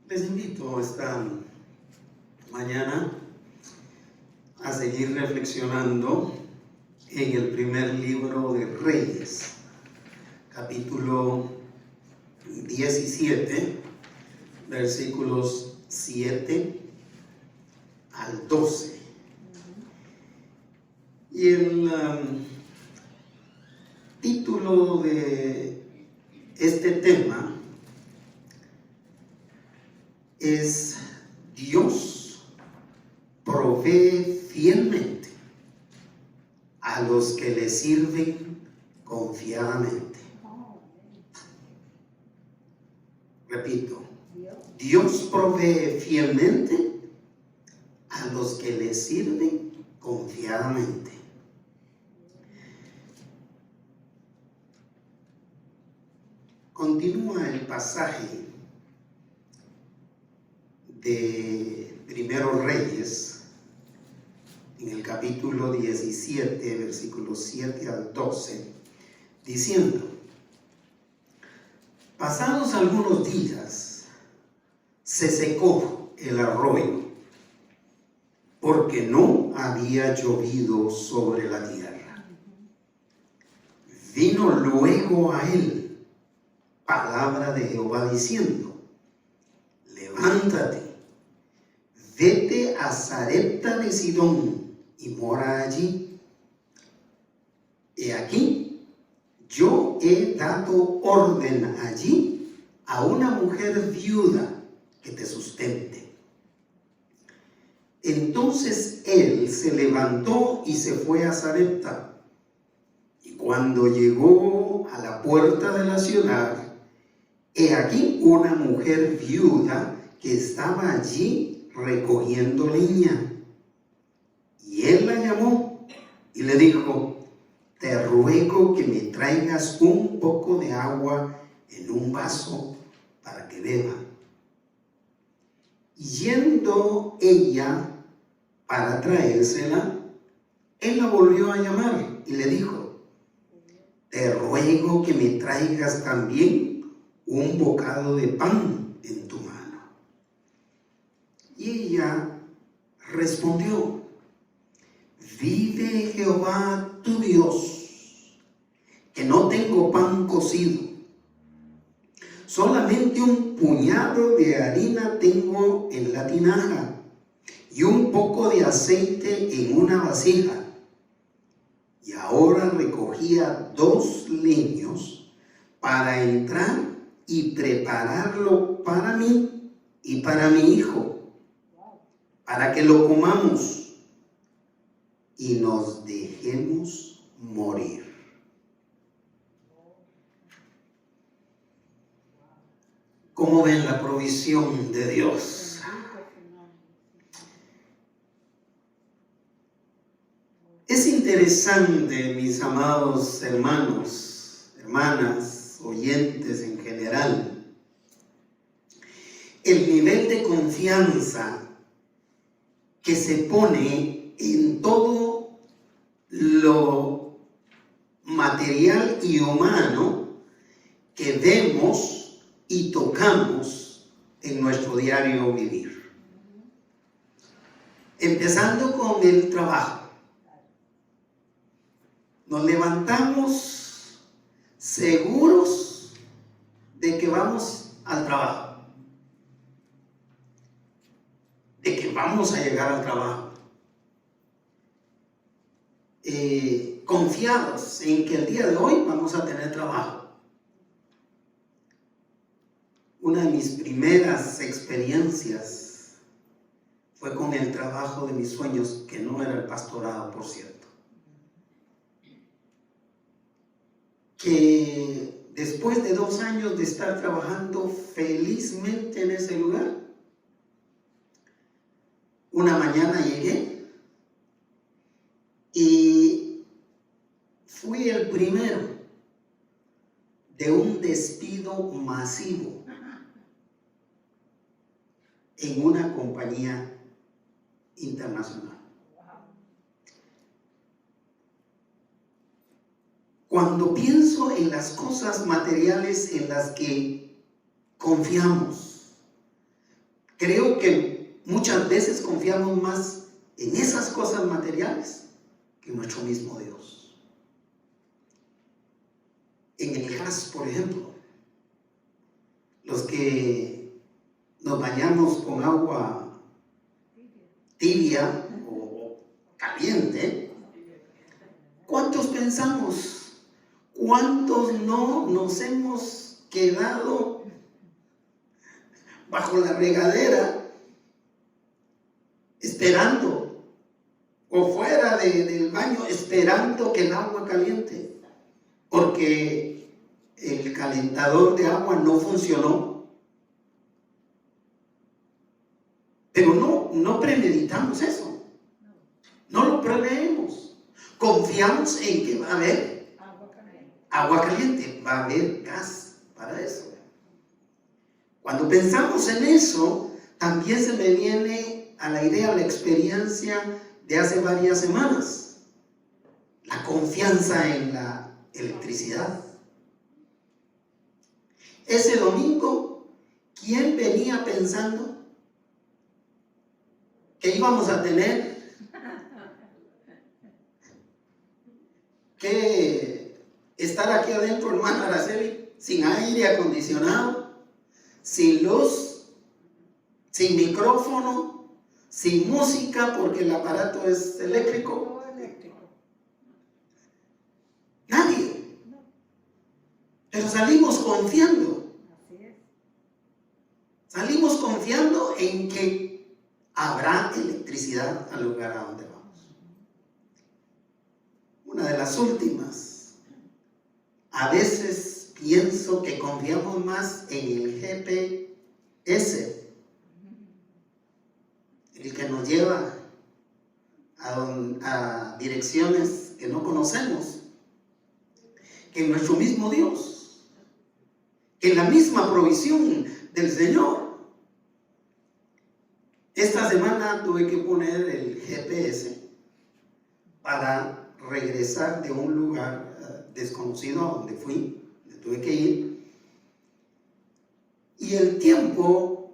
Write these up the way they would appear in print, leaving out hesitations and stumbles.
Les invito esta mañana a seguir reflexionando en el primer libro de Reyes, capítulo 17, versículos 7 al 12. Y el título de este tema es: Dios provee fielmente a los que le sirven confiadamente. Repito, Dios provee fielmente a los que le sirven confiadamente. Continúa el pasaje de Primero Reyes, en el capítulo 17, versículos 7 al 12, diciendo: pasados algunos días, se secó el arroyo, porque no había llovido sobre la tierra. Vino luego a él palabra de Jehová diciendo: levántate, vete a Sarepta de Sidón y mora allí. He aquí, yo he dado orden allí a una mujer viuda que te sustente. Entonces él se levantó y se fue a Sarepta. Y cuando llegó a la puerta de la ciudad, he aquí una mujer viuda que estaba allí recogiendo leña. Y él la llamó y le dijo: te ruego que me traigas un poco de agua en un vaso para que beba. Y yendo ella para traérsela, él la volvió a llamar y le dijo: te ruego que me traigas también un bocado de pan en tu mano. Y ella respondió: vive Jehová tu Dios, que no tengo pan cocido, solamente un puñado de harina tengo en la tinaja y un poco de aceite en una vasija. Y ahora recogía 2 leños para entrar y prepararlo para mí y para mi hijo, para que lo comamos y nos dejemos morir. ¿Cómo ven la provisión de Dios? Es interesante, mis amados hermanos, hermanas, oyentes en general, el nivel de confianza que se pone en todo lo material y humano que vemos y tocamos en nuestro diario vivir. Empezando con el trabajo. Nos levantamos seguros de que vamos al trabajo, de que vamos a llegar al trabajo, confiados en que el día de hoy vamos a tener trabajo. Una de mis primeras experiencias fue con el trabajo de mis sueños, que no era el pastorado, por cierto. Que después de 2 años de estar trabajando felizmente en ese lugar, una mañana llegué y fui el primero de un despido masivo en una compañía internacional. Cuando pienso en las cosas materiales en las que confiamos, muchas veces confiamos más en esas cosas materiales que en nuestro mismo Dios. En el gas, por ejemplo, los que nos bañamos con agua tibia o caliente, ¿cuántos pensamos? ¿Cuántos no nos hemos quedado bajo la regadera esperando, o fuera del baño esperando que el agua caliente, porque el calentador de agua no funcionó? Pero no premeditamos eso, no lo preveemos. Confiamos en que va a haber agua caliente, va a haber gas para eso. Cuando pensamos en eso, también se me viene a la idea la experiencia de hace varias semanas, la confianza en la electricidad. Ese domingo, ¿quién venía pensando que íbamos a tener que estar aquí adentro, hermano Araceli, sin aire acondicionado, sin luz, sin micrófono, sin música porque el aparato es eléctrico? Nadie. Pero salimos confiando. Salimos confiando en que habrá electricidad al lugar a donde vamos. Una de las últimas. A veces pienso que confiamos más en el GPS, el que nos lleva a direcciones que no conocemos, que en nuestro mismo Dios, que en la misma provisión del Señor. Esta semana tuve que poner el GPS para regresar de un lugar desconocido a donde fui, donde tuve que ir, y el tiempo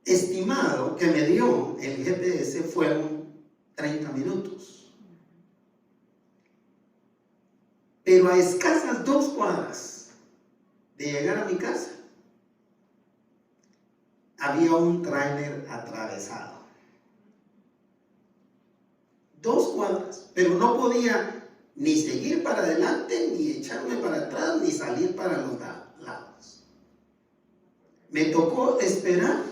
estimado que me dio el GPS fueron 30 minutos. Pero a escasas 2 cuadras de llegar a mi casa, había un tráiler atravesado. 2 cuadras, pero no podía ni seguir para adelante, ni echarme para atrás, ni salir para los lados. Me tocó esperar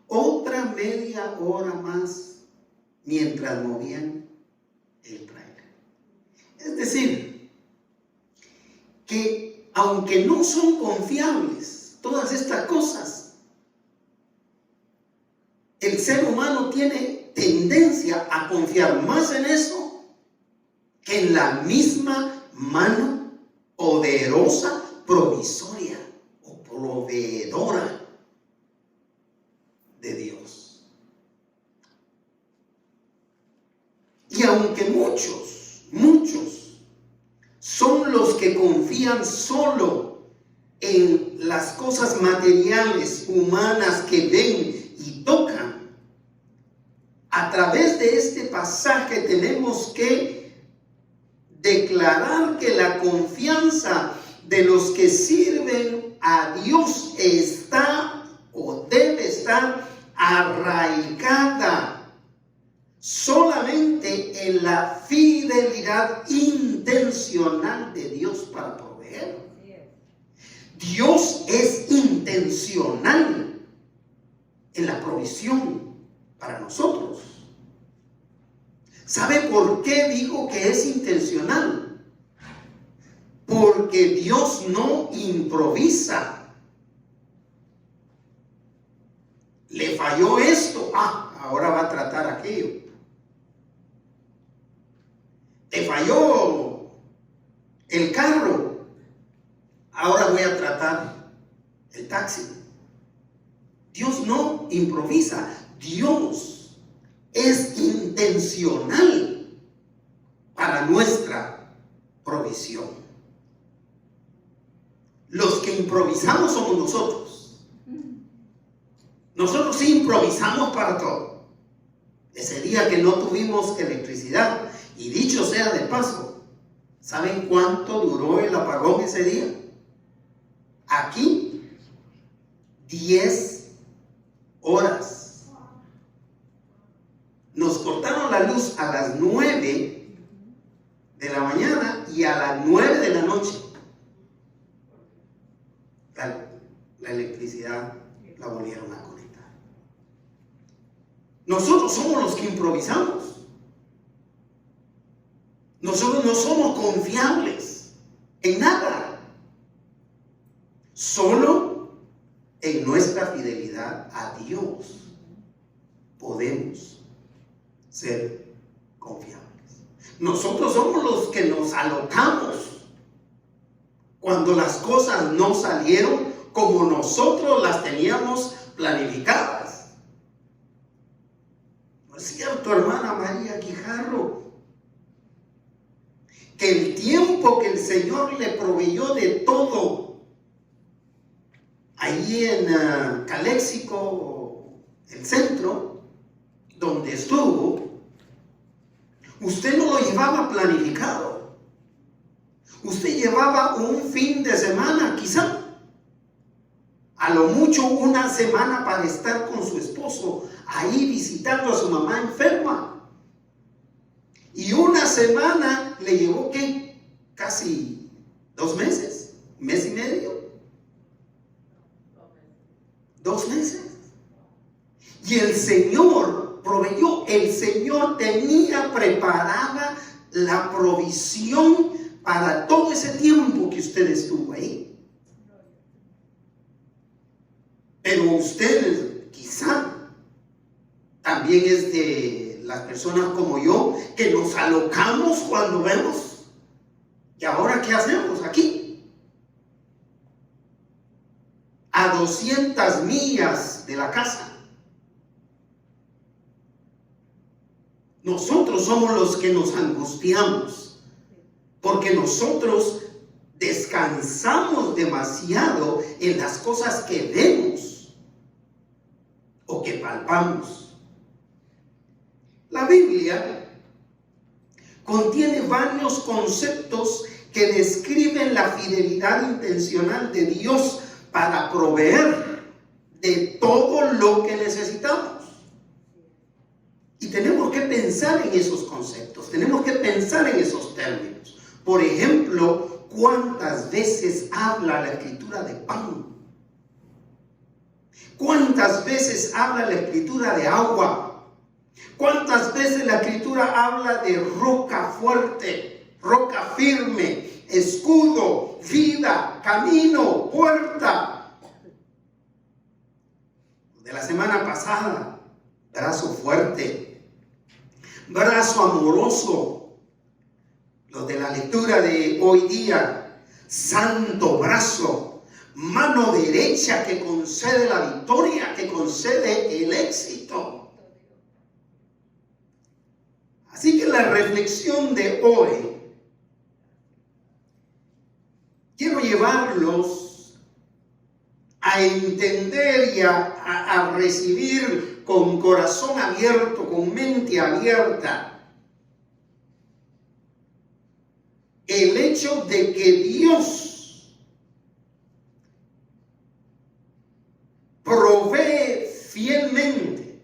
otra media hora más mientras movían el tráiler. Es decir, que aunque no son confiables todas estas cosas, el ser humano tiene tendencia a confiar más en eso que en la misma mano poderosa, provisoria o proveedora de Dios. Y aunque muchos son los que confían solo en las cosas materiales, humanas que ven y tocan, a través de este pasaje tenemos que declarar que la confianza de los que sirven a Dios está o debe estar arraigada solamente en la fidelidad intencional de Dios para proveer. Dios es intencional en la provisión para nosotros. ¿Sabe por qué digo que es intencional? Porque Dios no improvisa. Le falló esto, ahora va a tratar aquello. Te falló el carro, ahora voy a tratar el taxi. Dios no improvisa. Dios es intencional para nuestra provisión. Los que improvisamos somos nosotros. Nosotros sí improvisamos para todo. Ese día que no tuvimos electricidad, y dicho sea de paso, ¿saben cuánto duró el apagón ese día? Aquí, 10 horas. Nos cortaron la luz a las 9 de la mañana y a las 9 de la noche. La electricidad la volvieron a conectar. Nosotros somos los que improvisamos. Nosotros no somos confiables en nada. Solo en nuestra fidelidad a Dios podemos ser confiables. Nosotros somos los que nos alocamos cuando las cosas no salieron como nosotros las teníamos planificadas. ¿No es cierto, hermana María Guijarro? Que el tiempo que el Señor le proveyó de todo, ahí en Caléxico, el centro, donde estuvo, usted no lo llevaba planificado. Usted llevaba un fin de semana, quizá, a lo mucho una semana para estar con su esposo, ahí visitando a su mamá enferma. Y una semana le llevó, ¿qué? Casi 2 meses, mes y medio. 2 meses. Y el Señor proveyó, el Señor tenía preparada la provisión para todo ese tiempo que usted estuvo ahí. Pero usted quizá también es de las personas como yo que nos alocamos cuando vemos. ¿Y ahora qué hacemos aquí? A 200 millas de la casa. Nosotros somos los que nos angustiamos, porque nosotros descansamos demasiado en las cosas que vemos o que palpamos. La Biblia contiene varios conceptos que describen la fidelidad intencional de Dios para proveer de todo lo que necesitamos. Y tenemos que pensar en esos conceptos, tenemos que pensar en esos términos. Por ejemplo, ¿cuántas veces habla la Escritura de pan? ¿Cuántas veces habla la Escritura de agua? ¿Cuántas veces la Escritura habla de roca fuerte, roca firme, escudo, vida, camino, puerta? De la semana pasada, brazo fuerte, brazo amoroso. Los de la lectura de hoy día, santo brazo, mano derecha que concede la victoria, que concede el éxito. Así que la reflexión de hoy, quiero llevarlos a entender y a recibir con corazón abierto, con mente abierta, el hecho de que Dios provee fielmente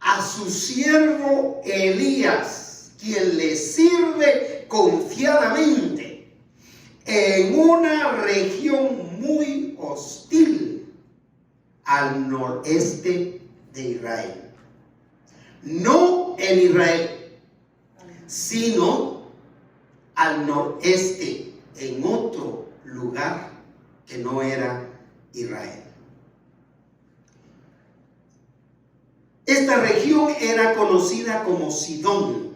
a su siervo Elías, quien le sirve confiadamente en una región muy hostil al noreste de Israel. No en Israel, sino al noreste, en otro lugar que no era Israel. Esta región era conocida como Sidón,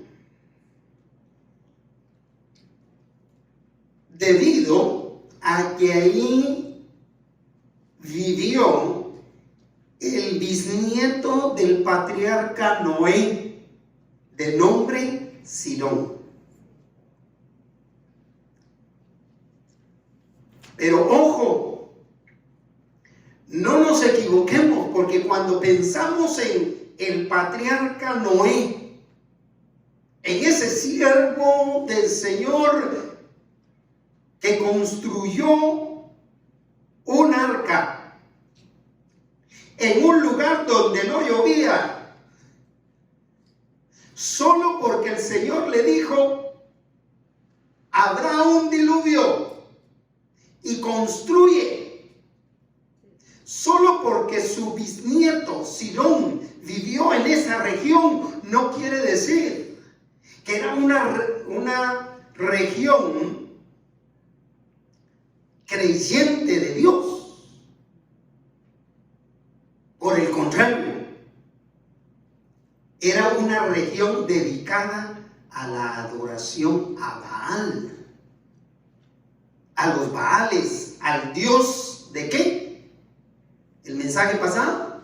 debido a que ahí vivió el bisnieto del patriarca Noé, de nombre Sidón. Pero ojo, no nos equivoquemos, porque cuando pensamos en el patriarca Noé, en ese siervo del Señor que construyó un arca en un lugar donde no llovía, solo porque el Señor le dijo: habrá un diluvio y construye. Solo porque su bisnieto Sirón vivió en esa región, no quiere decir que era una región creyente de Dios. Por el contrario, era una región dedicada a la adoración a Baal, a los Baales, al Dios ¿de qué? El mensaje pasado,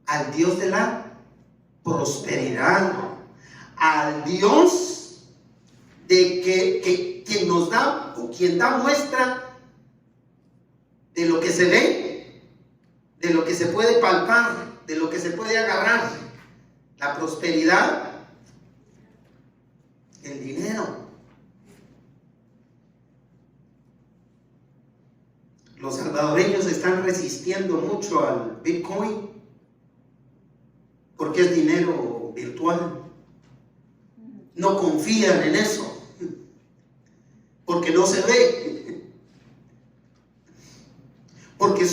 al Dios de la prosperidad, al Dios de que quien nos da o quien da muestra de lo que se ve, de lo que se puede palpar, de lo que se puede agarrar, la prosperidad, el dinero. Los salvadoreños están resistiendo mucho al Bitcoin porque es dinero virtual. No confían en eso porque no se ve. Porque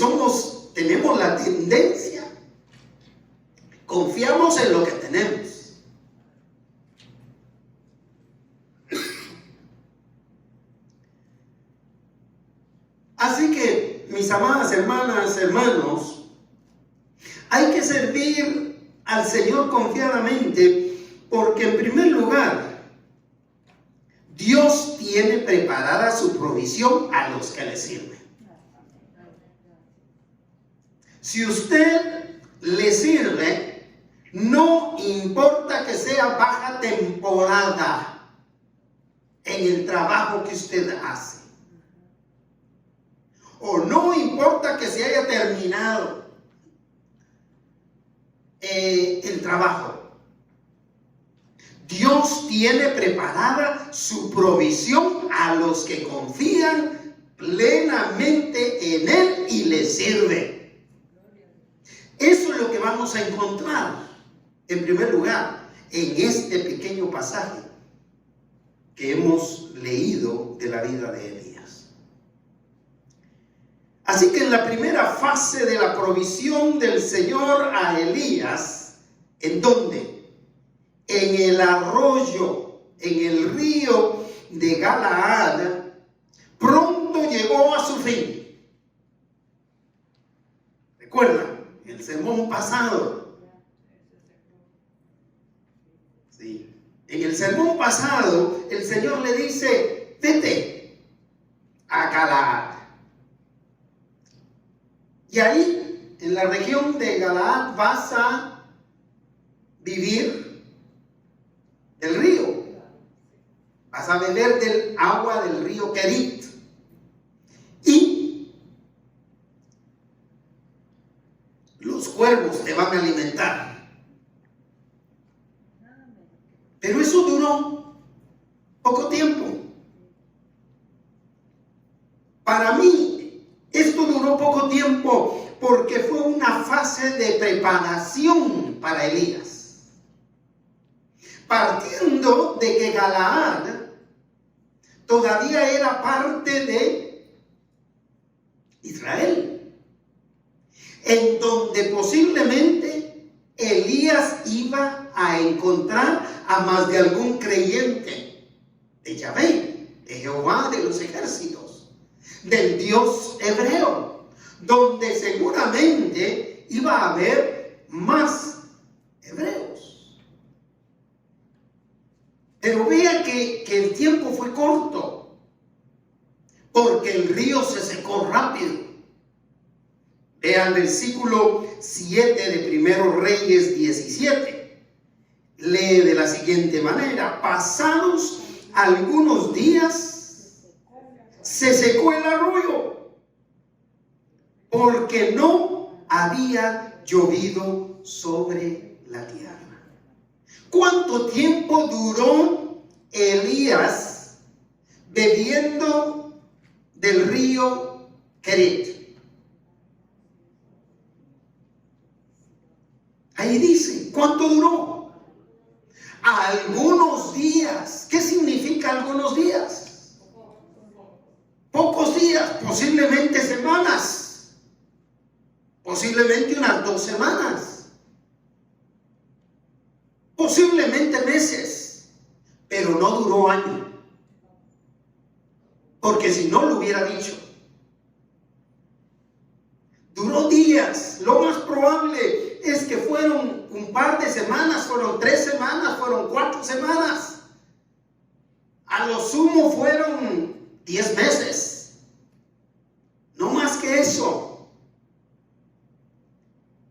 tenemos la tendencia, confiamos en lo que tenemos. Así que, mis amadas hermanas, hermanos, hay que servir al Señor confiadamente, porque en primer lugar, Dios tiene preparada su provisión a los que le sirven. Si usted le sirve, no importa que sea baja temporada en el trabajo que usted hace, o no importa que se haya terminado el trabajo, Dios tiene preparada su provisión a los que confían plenamente en Él y le sirven. Eso es lo que vamos a encontrar, en primer lugar, en este pequeño pasaje que hemos leído de la vida de Elías. Así que en la primera fase de la provisión del Señor a Elías, ¿en dónde? En el arroyo, en el río de Galaad, pronto llegó a su fin. ¿Recuerdan? El sermón pasado. Sí. En el sermón pasado, el Señor le dice: vete a Galaad. Y ahí, en la región de Galaad, vas a vivir del río. Vas a beber del agua del río Kerit. Y los cuervos te van a alimentar. Pero eso duró poco tiempo. Para mí, esto duró poco tiempo porque fue una fase de preparación para Elías. Partiendo de que Galaad todavía era parte de Israel, en donde posiblemente Elías iba a encontrar a más de algún creyente de Yahvé, de Jehová de los ejércitos, del Dios hebreo, donde seguramente iba a haber más hebreos. Pero vea que el tiempo fue corto, porque el río se secó rápido. Vea el versículo 7 de 1 Reyes 17. Lee de la siguiente manera: pasados algunos días, se secó el arroyo porque no había llovido sobre la tierra. ¿Cuánto tiempo duró Elías bebiendo del río Querit? Ahí dice, ¿cuánto duró? Algunos días. ¿Qué significa algunos días? Pocos días, posiblemente semanas, posiblemente unas 2 semanas, posiblemente meses, pero no duró años, porque si no lo hubiera dicho. Duró días. Lo más probable es que fueron un par de semanas, fueron 3 semanas, fueron 4 semanas. A lo sumo fueron 10 meses. No más que eso.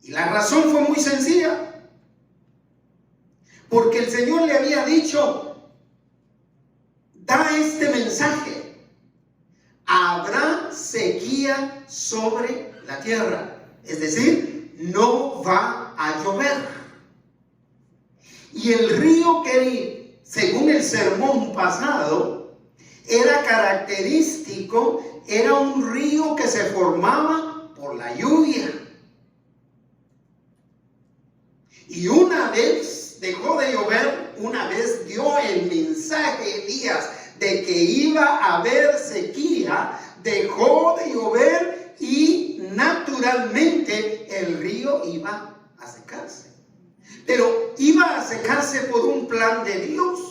Y la razón fue muy sencilla. Porque el Señor le había dicho, da este mensaje: habrá sequía sobre la tierra, es decir, no va a llover. Y el río Querit, según el sermón pasado, era característico, era un río que se formaba por la lluvia. Y una vez dejó de llover, una vez dio el mensaje Elías de que iba a haber sequía, dejó de llover y naturalmente el río iba a secarse. Pero iba a secarse por un plan de Dios.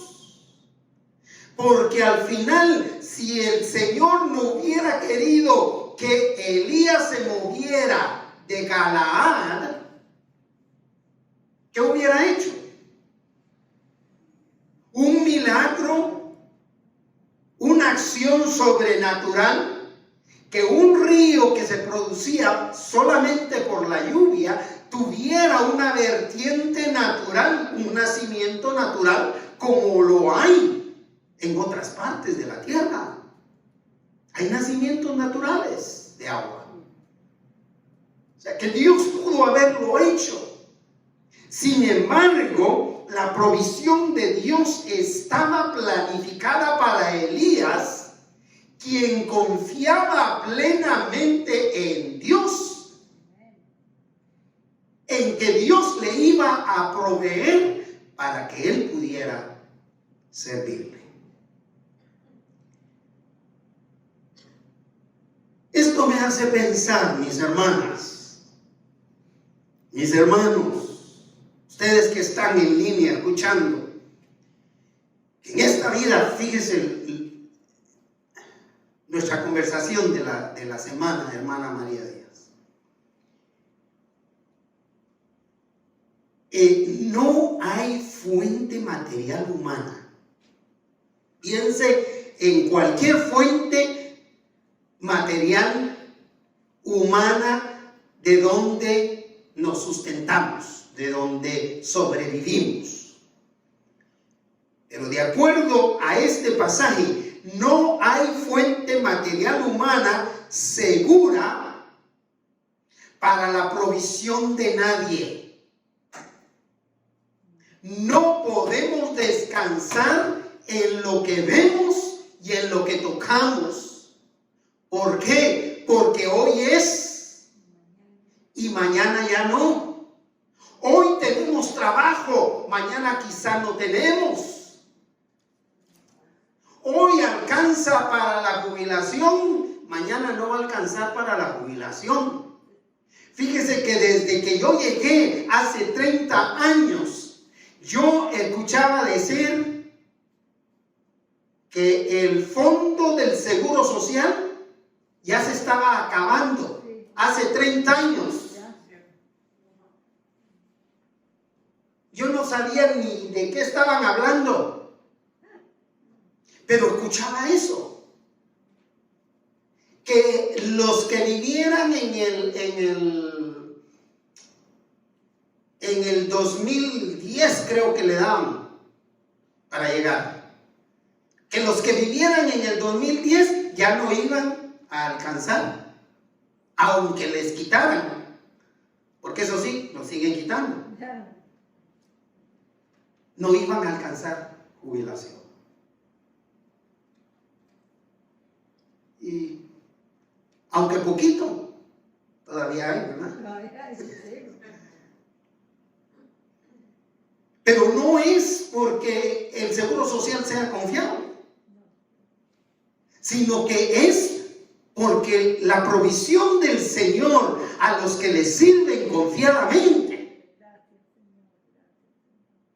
Porque al final, si el Señor no hubiera querido que Elías se moviera de Galaad, ¿qué hubiera hecho? Un milagro, una acción sobrenatural, que un río que se producía solamente por la lluvia tuviera una vertiente natural, un nacimiento natural, como lo hay en otras partes de la tierra. Hay nacimientos naturales de agua. O sea, que Dios pudo haberlo hecho. Sin embargo, la provisión de Dios estaba planificada para Elías, quien confiaba plenamente en Dios, en que Dios le iba a proveer para que él pudiera servirle. Esto me hace pensar, mis hermanas, mis hermanos, ustedes que están en línea escuchando, en esta vida, fíjese, nuestra conversación de la semana, hermana María Díaz. No hay fuente material humana. Piense en cualquier fuente material humana de donde nos sustentamos, de donde sobrevivimos. Pero de acuerdo a este pasaje, no hay fuente material humana segura para la provisión de nadie. No podemos descansar en lo que vemos y en lo que tocamos. ¿Por qué? Porque hoy es y mañana ya no. Hoy tenemos trabajo, mañana quizá no tenemos. Hoy alcanza para la jubilación, mañana no va a alcanzar para la jubilación. Fíjese que desde que yo llegué hace 30 años, yo escuchaba decir que el fondo del Seguro Social ya se estaba acabando hace 30 años. Yo no sabía ni de qué estaban hablando. Pero escuchaba eso, que los que vivieran en el 2010 creo que le daban para llegar, que los que vivieran en el 2010 ya no iban a alcanzar aunque les quitaran, porque eso sí, nos siguen quitando, no iban a alcanzar jubilación. Y aunque poquito, todavía hay, ¿verdad? Pero no es porque el Seguro Social sea confiable, sino que es porque la provisión del Señor a los que le sirven confiadamente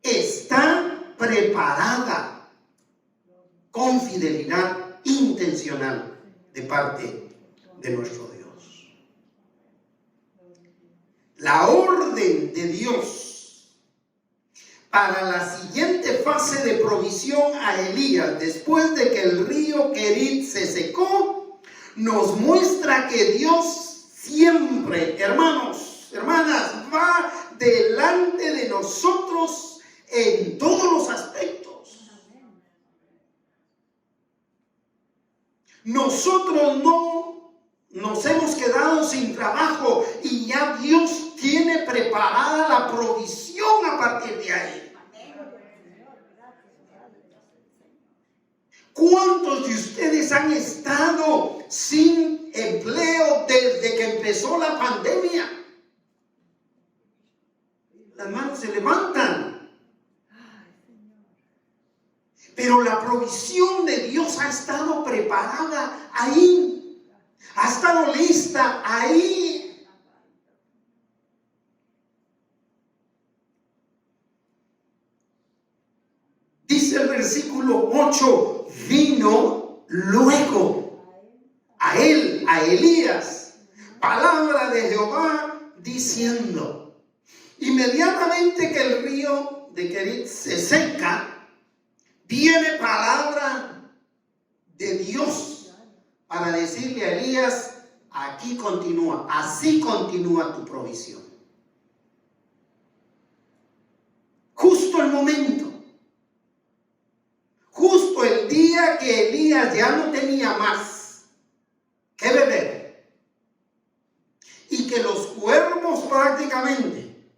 está preparada con fidelidad intencional de parte de nuestro Dios. La orden de Dios para la siguiente fase de provisión a Elías, después de que el río Querit se secó, nos muestra que Dios siempre, hermanos, hermanas, va delante de nosotros en todos los aspectos. Nosotros no nos hemos quedado sin trabajo y ya Dios tiene preparada la provisión a partir de ahí. ¿Cuántos de ustedes han estado sin empleo desde que empezó la pandemia? Las manos se levantan. Pero la provisión de Dios ha estado preparada ahí. Ha estado lista ahí. Dice el versículo 8. Vino luego a él, a Elías, palabra de Jehová diciendo: inmediatamente que el río de Querit se seca, viene palabra de Dios para decirle a Elías: aquí continúa, así continúa tu provisión. Justo el momento. Justo el día que Elías ya no tenía más que beber y que los cuervos prácticamente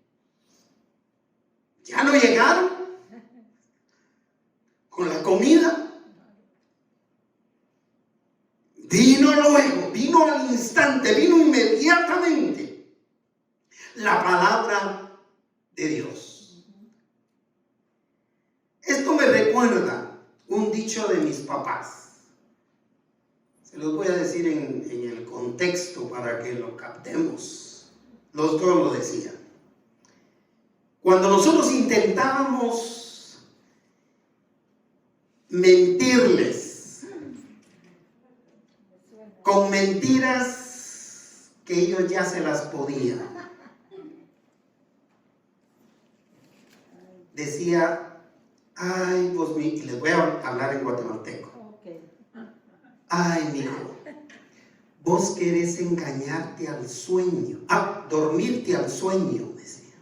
ya no llegaron con la comida, vino luego, vino al instante, vino inmediatamente la palabra de Dios. Esto me recuerda un dicho de mis papás. Se los voy a decir en el contexto para que lo captemos. Los dos lo decían. Cuando nosotros intentábamos mentirles con mentiras que ellos ya se las podían, decía: ay, pues y les voy a hablar en guatemalteco. Ay, mijo, vos querés engañarte al sueño. Dormirte al sueño, decía.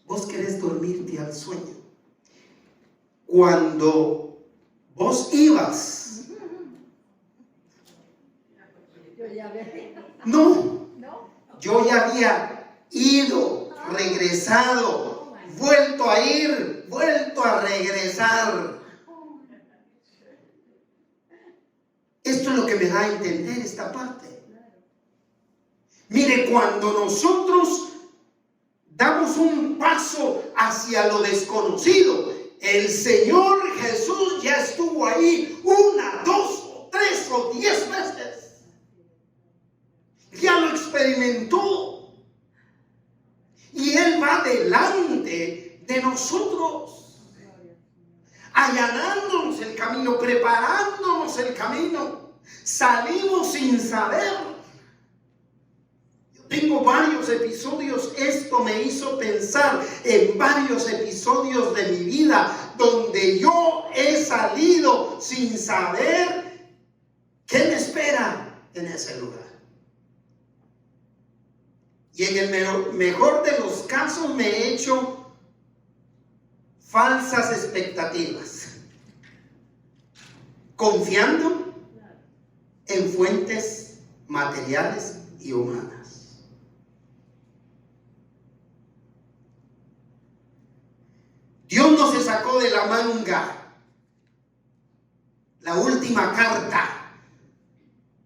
Vos querés dormirte al sueño. Cuando vos ibas. No, yo ya había ido, regresado, vuelto a ir, vuelto a regresar. Esto es lo que me da a entender esta parte. Mire, cuando nosotros damos un paso hacia lo desconocido, el Señor Jesús ya estuvo ahí 1, 2, 3 o 10 veces. Ya lo experimentó. Y Él va delante de nosotros, allanándonos el camino, preparándonos el camino. Salimos sin saber. Yo tengo varios episodios, esto me hizo pensar en varios episodios de mi vida donde yo he salido sin saber qué me espera en ese lugar. Y en el mejor de los casos me he hecho falsas expectativas, confiando en fuentes materiales y humanas. Dios no se sacó de la manga la última carta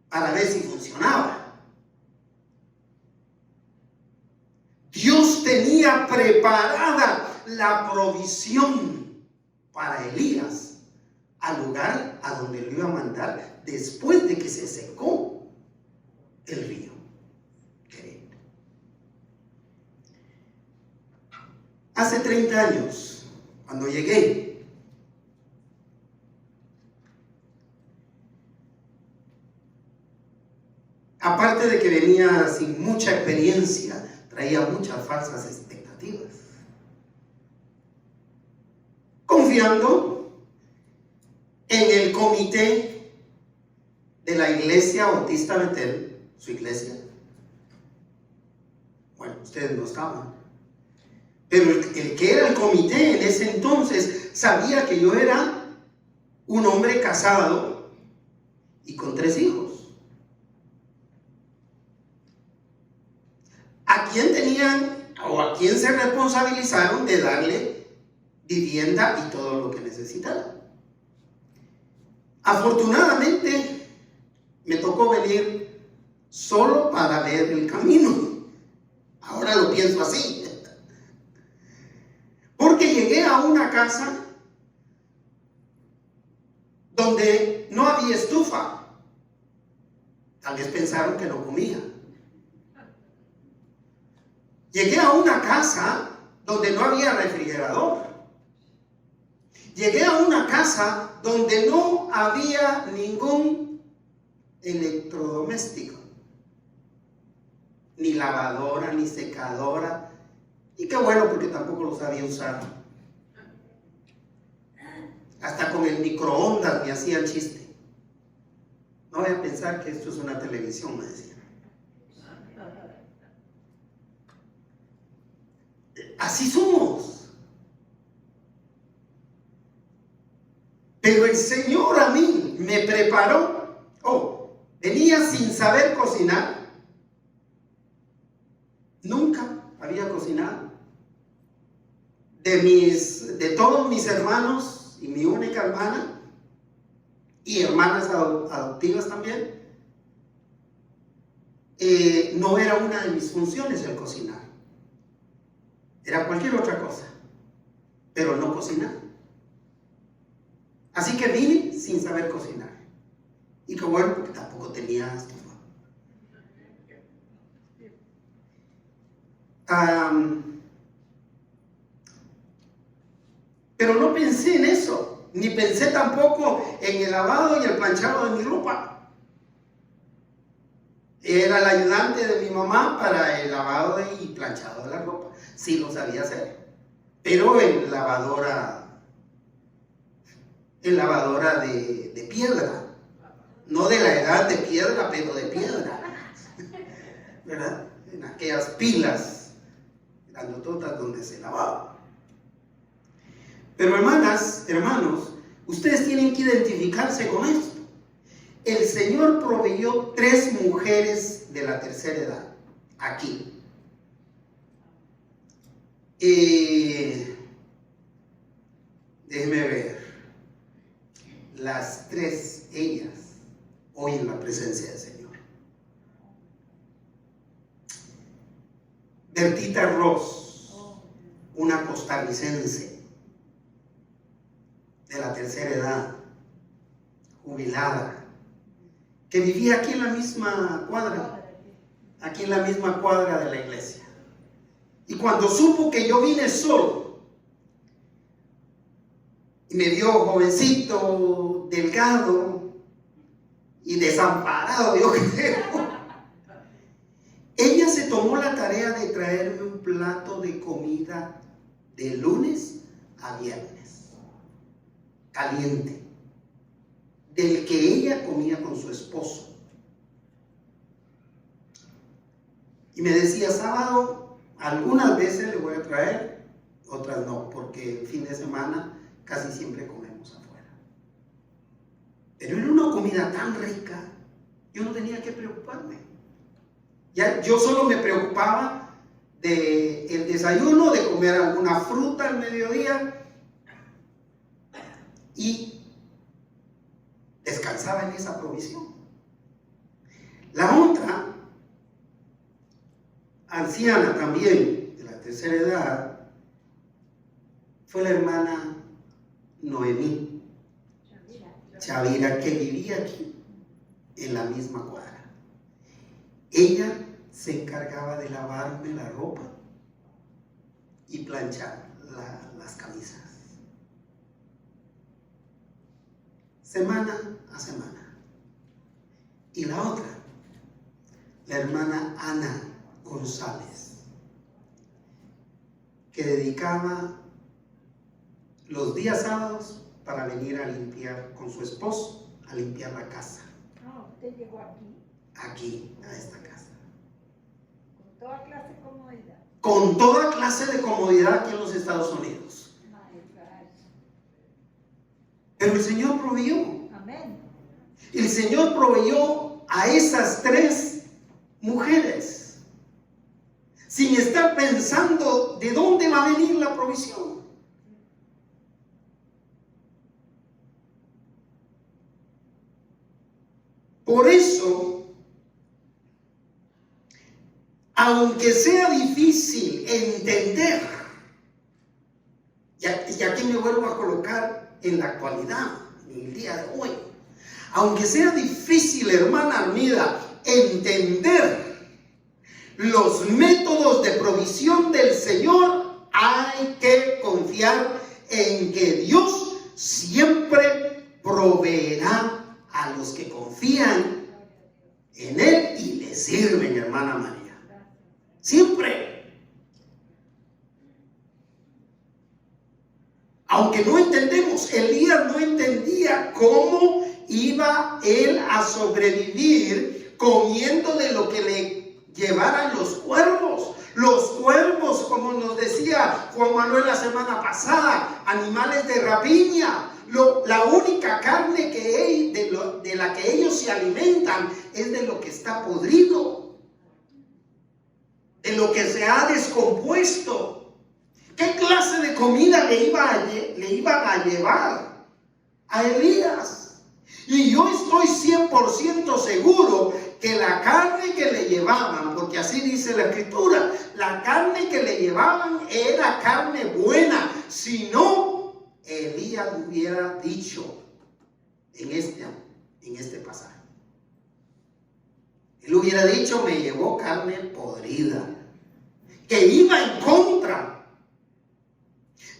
para ver si funcionaba. Dios tenía preparada la provisión para Elías al lugar a donde lo iba a mandar después de que se secó el río. Hace 30 años, cuando llegué, aparte de que venía sin mucha experiencia, traía muchas falsas expectativas. Confiando en el comité de la iglesia Bautista Betel, su iglesia. Bueno, ustedes no estaban. Pero el que era el comité en ese entonces sabía que yo era un hombre casado y con 3 hijos. ¿A quién tenían o a quién se responsabilizaron de darle vivienda y todo lo que necesitara? Afortunadamente me tocó venir solo para ver el camino. Ahora lo pienso así. Porque llegué a una casa donde no había estufa. Tal vez pensaron que no comía. Llegué a una casa donde no había refrigerador. Llegué a una casa donde no había ningún electrodoméstico. Ni lavadora, ni secadora. Y qué bueno, porque tampoco lo sabía usar. Hasta con el microondas me hacían chiste. No voy a pensar que esto es una televisión, me decían. Así somos. Pero el Señor a mí me preparó. Venía sin saber cocinar. Nunca había cocinado. De todos mis hermanos y mi única hermana y hermanas adoptivas también, no era una de mis funciones el cocinar. Era cualquier otra cosa, pero no cocinar. Así que vine sin saber cocinar. Y qué bueno, porque tampoco tenía estufa. Pero no pensé en eso, ni pensé tampoco en el lavado y el planchado de mi ropa. Era el ayudante de mi mamá para el lavado y planchado de la ropa. Sí lo sabía hacer, pero en lavadora de piedra, no de la edad de piedra, pero de piedra, ¿verdad? En aquellas pilas grandototas donde se lavaba. Pero hermanas, hermanos, ustedes tienen que identificarse con esto. El Señor proveyó 3 mujeres de la tercera edad aquí. Déjenme ver. Las 3, ellas, hoy en la presencia del Señor. Bertita Ross, una costarricense de la tercera edad, jubilada, que vivía aquí en la misma cuadra, de la iglesia. Y cuando supo que yo vine solo, y me vio jovencito, delgado y desamparado, yo creo, ella se tomó la tarea de traerme un plato de comida de lunes a viernes, caliente, del que ella comía con su esposo. Y me decía, sábado, algunas veces le voy a traer, otras no, porque el fin de semana casi siempre comemos afuera. Pero era una comida tan rica, yo no tenía que preocuparme. Ya, yo solo me preocupaba del desayuno, de comer alguna fruta al mediodía y descansaba en esa provisión. La otra, anciana también, de la tercera edad, fue la hermana Noemí Chavira, que vivía aquí, en la misma cuadra. Ella se encargaba de lavarme la ropa y planchar las camisas, semana a semana. Y la otra, la hermana Ana González, que dedicaba los días sábados para venir a limpiar con su esposo, a limpiar la casa. ¿Usted llegó aquí? Aquí, a esta casa. Con toda clase de comodidad. Con toda clase de comodidad aquí en los Estados Unidos. Pero el Señor proveyó. Amén. El Señor proveyó a esas 3 mujeres, sin estar pensando de dónde va a venir la provisión. Por eso, aunque sea difícil entender, y aquí me vuelvo a colocar en la actualidad, en el día de hoy, aunque sea difícil, hermana Armida, entender los métodos de provisión del Señor, hay que confiar en que Dios siempre proveerá a los que confían en Él y le sirven, hermana María. Siempre. Aunque no entendemos, Elías no entendía cómo iba él a sobrevivir comiendo de lo que le llevaran los cuervos. Los cuervos, como nos decía Juan Manuel la semana pasada, animales de rapiña. La única carne de la que ellos se alimentan es de lo que está podrido, de lo que se ha descompuesto. ¿Qué clase de comida le iban a llevar a Elías? Y yo estoy 100% seguro que la carne que le llevaban, porque así dice la Escritura, la carne que le llevaban era carne buena. Si no, Elías hubiera dicho en este pasaje, él hubiera dicho: me llevó carne podrida, que iba en contra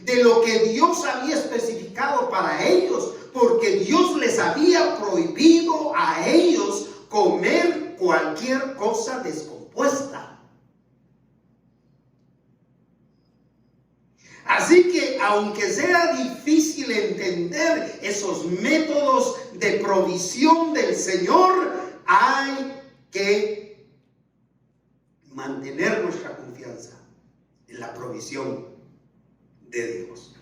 de lo que Dios había especificado para ellos, porque Dios les había prohibido a ellos comer cualquier cosa descompuesta. Así que, aunque sea difícil entender esos métodos de provisión del Señor, hay que mantener nuestra confianza en la provisión de Dios.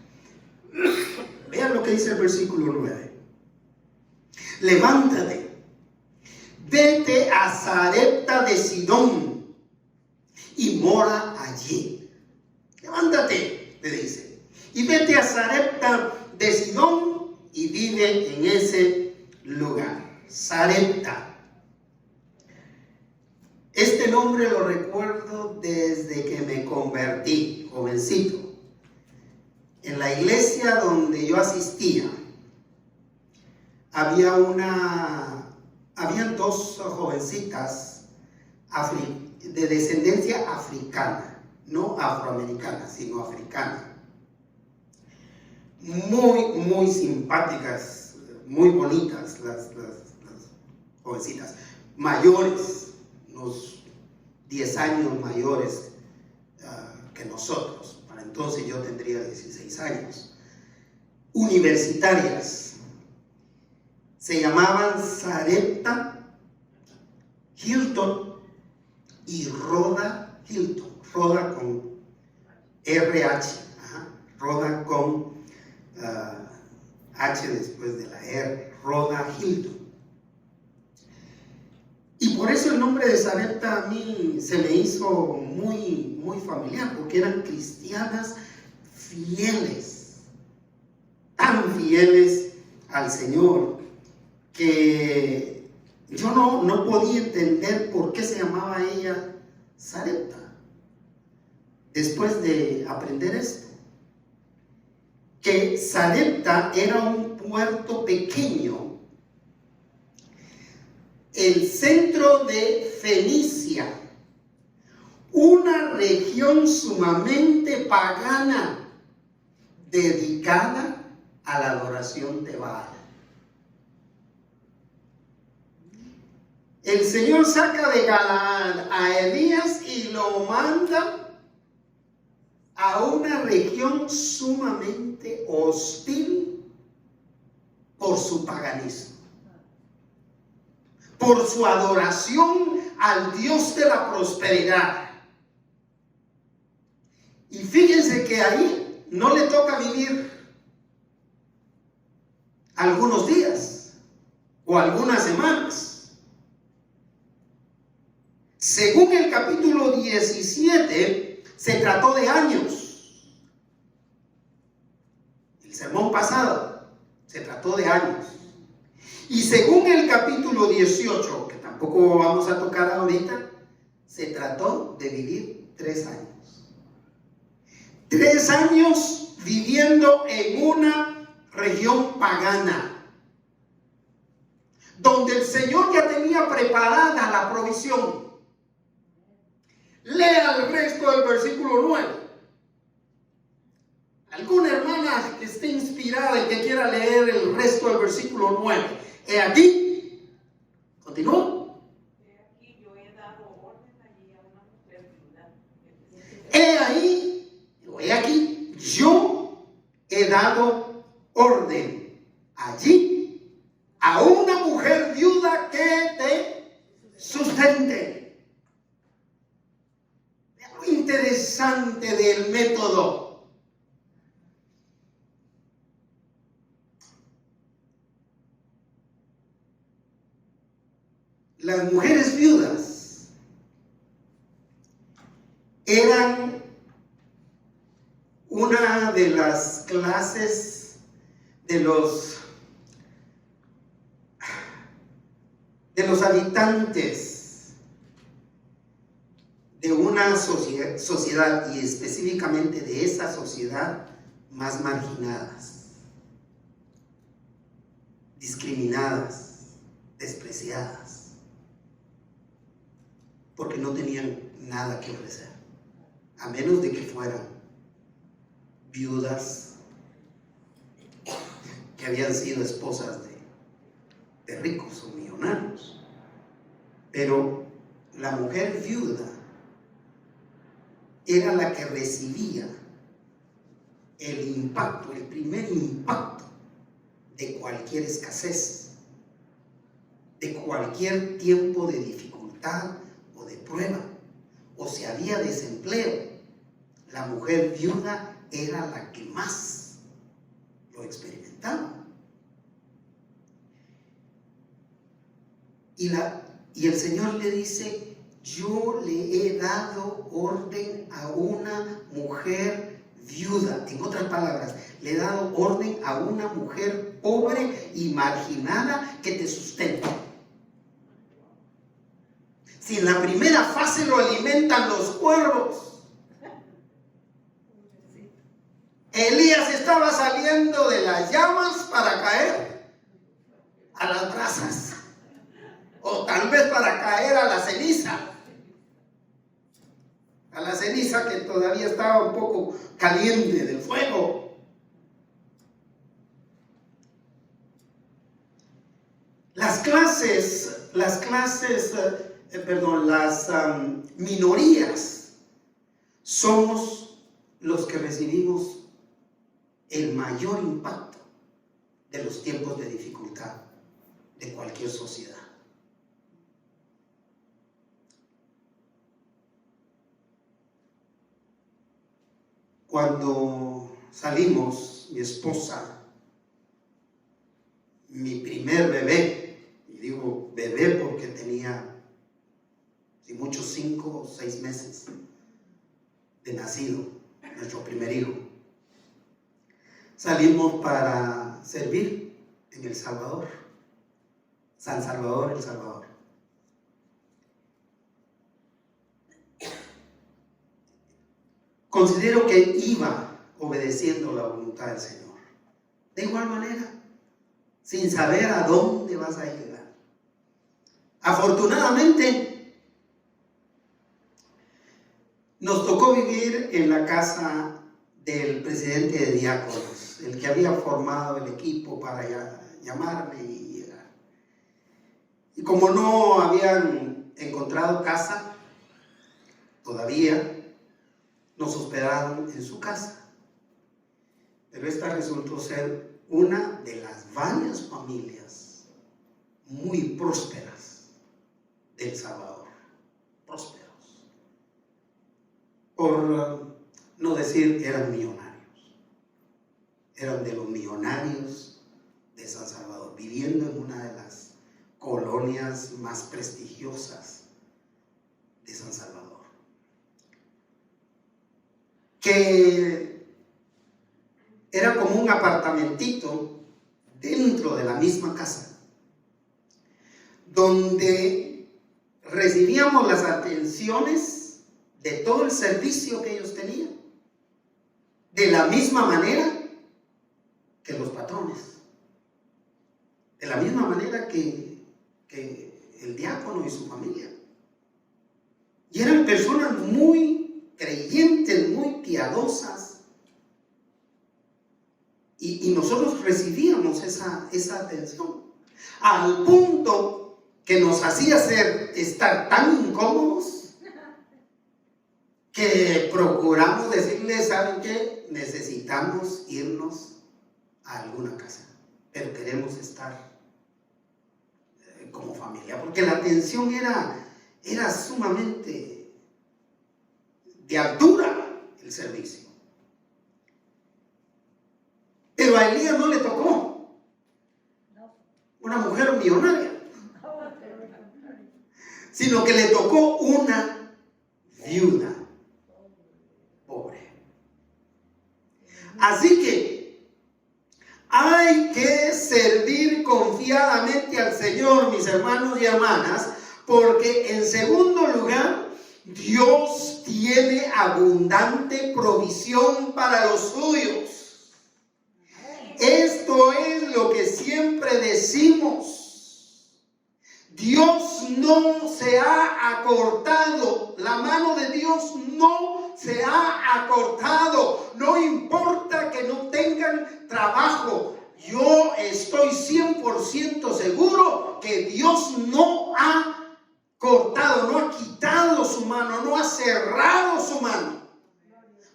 Vean lo que dice el versículo 9. Levántate, vete a Sarepta de Sidón y mora allí. Levántate, le dice, y vete a Sarepta de Sidón y vive en ese lugar. Sarepta. Este nombre lo recuerdo desde que me convertí, jovencito. En la iglesia donde yo asistía, habían 2 jovencitas de descendencia africana, no afroamericana, sino africana. Muy simpáticas, muy bonitas las jovencitas, mayores, unos 10 años mayores que nosotros. Para entonces yo tendría 16 años. Universitarias. Se llamaban Sarepta Hilton y Rhoda Hilton. Rhoda con RH. Rhoda con H después de la R. Rhoda Hilton. Y por eso el nombre de Sarepta a mí se me hizo muy familiar, porque eran cristianas fieles, tan fieles al Señor, que yo no podía entender por qué se llamaba ella Sarepta. Después de aprender esto, que Sarepta era un puerto pequeño, el centro de Fenicia, una región sumamente pagana dedicada a la adoración de Baal. El Señor saca de Galaad a Elías y lo manda a una región sumamente hostil por su paganismo, por su adoración al Dios de la prosperidad. Y fíjense que ahí no le toca vivir algunos días o algunas semanas. Según el capítulo 17, se trató de años. El sermón pasado se trató de años. Y según el capítulo 18, que tampoco vamos a tocar ahorita, se trató de vivir 3 años. 3 años viviendo en una región pagana, donde el Señor ya tenía preparada la provisión. Lea el resto del versículo 9. ¿Alguna hermana que esté inspirada y que quiera leer el resto del versículo 9? He aquí, continúa. He aquí, yo he dado orden allí a una mujer viuda. He aquí, yo he dado orden allí a una mujer viuda que te sustente. Lo interesante del método. Las mujeres viudas eran una de las clases de los habitantes de una sociedad, y específicamente de esa sociedad, más marginadas, discriminadas, despreciadas, porque no tenían nada que ofrecer, a menos de que fueran viudas que habían sido esposas de ricos o millonarios. Pero la mujer viuda era la que recibía el impacto, el primer impacto de cualquier escasez, de cualquier tiempo de dificultad o de prueba, o si había desempleo. La mujer viuda era la que más lo experimentaba. Y el Señor le dice: yo le he dado orden a una mujer viuda. En otras palabras, le he dado orden a una mujer pobre y marginada que te sustente. Si en la primera fase lo alimentan los cuervos, Elías estaba saliendo de las llamas para caer a las brasas, o tal vez para caer a la ceniza que todavía estaba un poco caliente del fuego. Las minorías somos los que recibimos el mayor impacto de los tiempos de dificultad de cualquier sociedad. Cuando salimos, mi esposa, mi primer bebé, y digo bebé porque tenía salimos para servir en El Salvador, San Salvador, El Salvador. Considero que iba obedeciendo la voluntad del Señor. De igual manera, sin saber a dónde vas a llegar. Afortunadamente, nos tocó vivir en la casa del presidente de diáconos, el que había formado el equipo para llamarme y llegar. Y como no habían encontrado casa todavía, nos hospedaron en su casa. Pero esta resultó ser una de las varias familias muy prósperas de El Salvador. Prósperos. Por no decir eran millonarios. Eran de los millonarios de San Salvador, viviendo en una de las colonias más prestigiosas de San Salvador. Que era como un apartamentito dentro de la misma casa, donde recibíamos las atenciones de todo el servicio que ellos tenían, de la misma manera que los patrones, de la misma manera que el diácono y su familia. Y eran personas muy creyentes, muy piadosas, y nosotros recibíamos esa atención, al punto que nos hacía estar tan incómodos que procuramos decirles: ¿saben qué? Necesitamos irnos a alguna casa, pero queremos estar como familia, porque la atención era sumamente de altura, el servicio. Pero a Elías no le tocó una mujer millonaria, sino que le tocó una viuda pobre. Así que hay que servir confiadamente al Señor, mis hermanos y hermanas, porque en segundo lugar, Dios tiene abundante provisión para los suyos. Esto es lo que siempre decimos. Dios no se ha acortado, la mano de Dios no se ha acortado. No importa que no tengan trabajo. Yo estoy 100% seguro que Dios no ha cortado, no ha quitado su mano, no ha cerrado su mano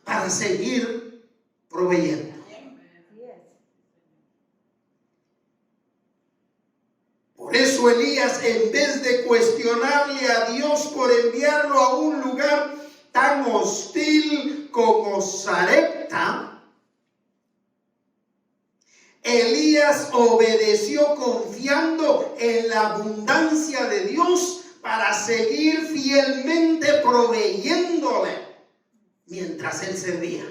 para seguir proveyendo. Por eso Elías, en vez de cuestionarle a Dios por enviarlo a un lugar tan hostil como Sarepta, Elías obedeció confiando en la abundancia de Dios para seguir fielmente proveyéndole mientras él servía.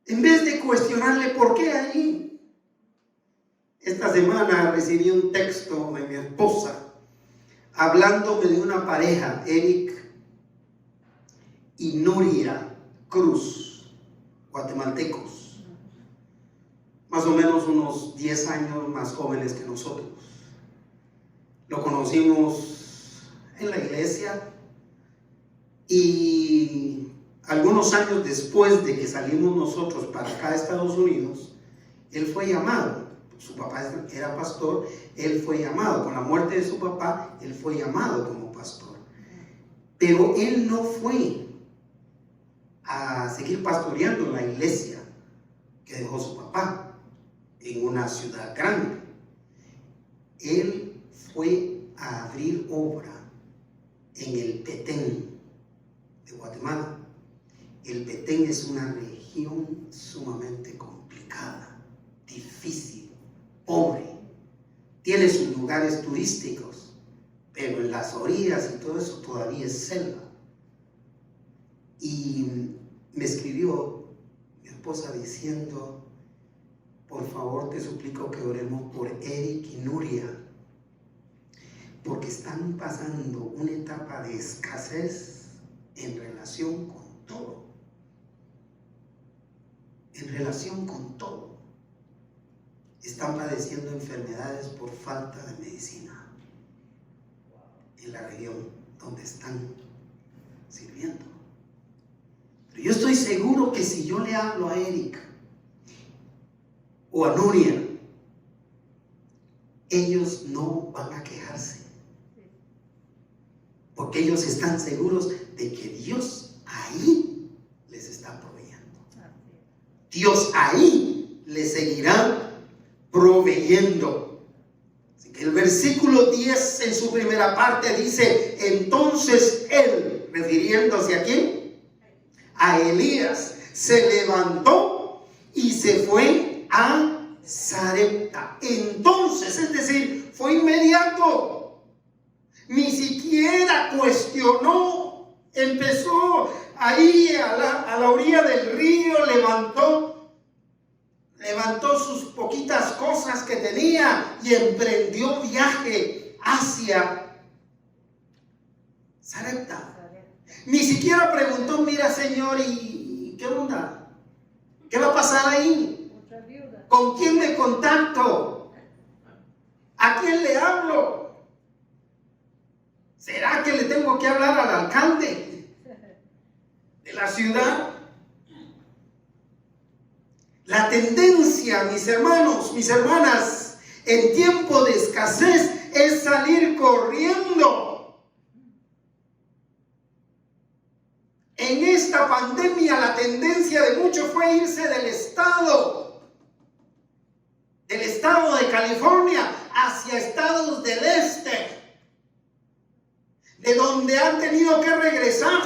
En vez de cuestionarle por qué allí. Esta semana recibí un texto de mi esposa hablándome de una pareja, Eric y Nuria Cruz, guatemaltecos, más o menos unos 10 años más jóvenes que nosotros. Lo conocimos en la iglesia y algunos años después de que salimos nosotros para acá a Estados Unidos, él fue llamado. Su papá era pastor, él fue llamado. Con la muerte de su papá, él fue llamado como pastor. Pero él no fue a seguir pastoreando la iglesia que dejó su papá en una ciudad grande. Él fue a abrir obra en el Petén de Guatemala. El Petén es una región sumamente complicada, difícil, pobre. Tiene sus lugares turísticos, pero en las orillas y todo eso todavía es selva. Y me escribió mi esposa diciendo: por favor te suplico que oremos por Eric y Nuria, porque están pasando una etapa de escasez en relación con todo. En relación con todo. Están padeciendo enfermedades por falta de medicina en la región donde están sirviendo. Pero yo estoy seguro que si yo le hablo a Eric o a Nuria, ellos no van a quejarse, porque ellos están seguros de que Dios ahí les está proveyendo. Dios ahí les seguirá proveyendo. Así que el versículo 10 en su primera parte dice: entonces él, refiriéndose a ¿quién? A Elías, se levantó y se fue a Sarepta. Entonces, es decir, fue inmediato. Ni siquiera cuestionó. Empezó ahí a la orilla del río, levantó sus poquitas cosas que tenía y emprendió viaje hacia Sarepta. Ni siquiera preguntó: mira, Señor, ¿y qué onda? ¿Qué va a pasar ahí? ¿Con quién me contacto? ¿A quién le hablo? ¿Será que le tengo que hablar al alcalde de la ciudad? La tendencia, mis hermanos, mis hermanas, en tiempo de escasez es salir corriendo. En esta pandemia la tendencia de muchos fue irse del estado de California hacia estados del este, de donde han tenido que regresar,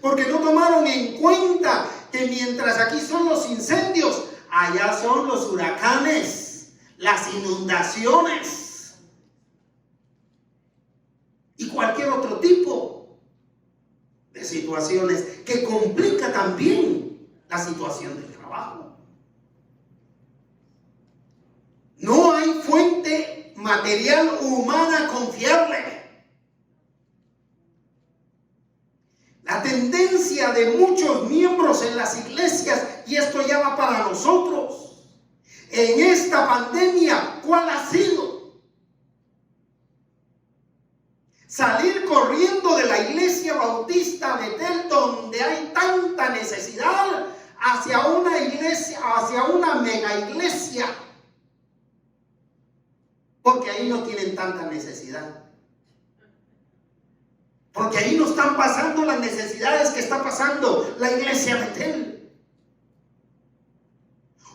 porque no tomaron en cuenta que mientras aquí son los incendios, allá son los huracanes, las inundaciones y cualquier otro tipo de situaciones que complica también la situación del trabajo. No hay fuente material humana confiable. La tendencia de muchos miembros en las iglesias, y esto ya va para nosotros, en esta pandemia, ¿cuál ha sido? Salir corriendo de la iglesia bautista Betel, donde hay tanta necesidad, hacia una iglesia, hacia una mega iglesia, porque ahí no tienen tanta necesidad. Porque ahí no están pasando las necesidades que está pasando la iglesia Betel.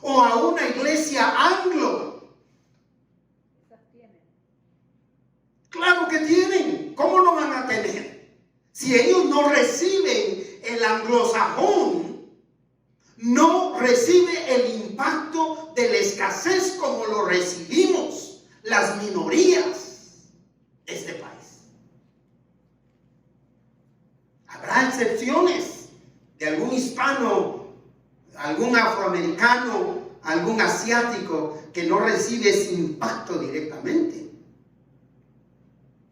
O a una iglesia anglo. Claro que tienen. ¿Cómo no van a tener? Si ellos no reciben el anglosajón, no recibe el impacto de la escasez como lo recibimos las minorías de este país. Habrá excepciones de algún hispano, algún afroamericano, algún asiático que no recibe ese impacto directamente.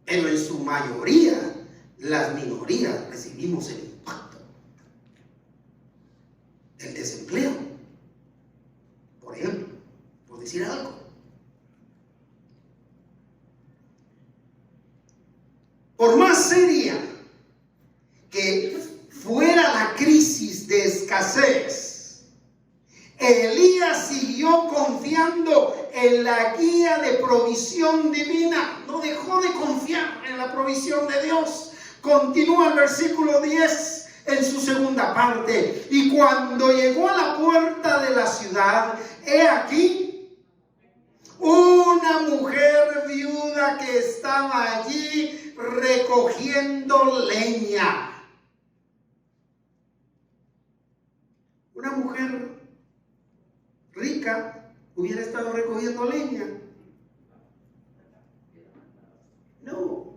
Pero en su mayoría, las minorías recibimos el impacto del desempleo, por ejemplo, por decir algo. Por más seria que fuera la crisis de escasez, Elías siguió confiando en la guía de provisión divina. No dejó de confiar en la provisión de Dios. Continúa el versículo 10 en su segunda parte. Y cuando llegó a la puerta de la ciudad, he aquí una mujer viuda que estaba allí recogiendo leña. Una mujer rica hubiera estado recogiendo leña. No.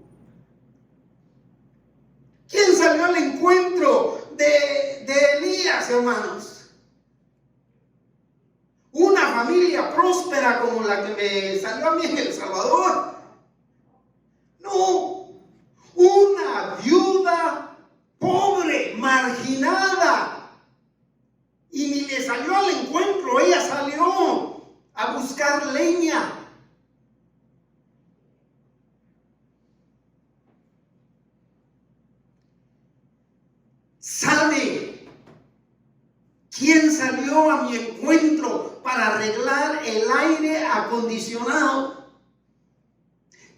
¿Quién salió al encuentro de veras, hermanos, una familia próspera como la que me salió a mí en El Salvador. No, una viuda pobre, marginada, y ni le salió al encuentro, ella salió a buscar leña. ¿Sabe quién salió a mi encuentro para arreglar el aire acondicionado?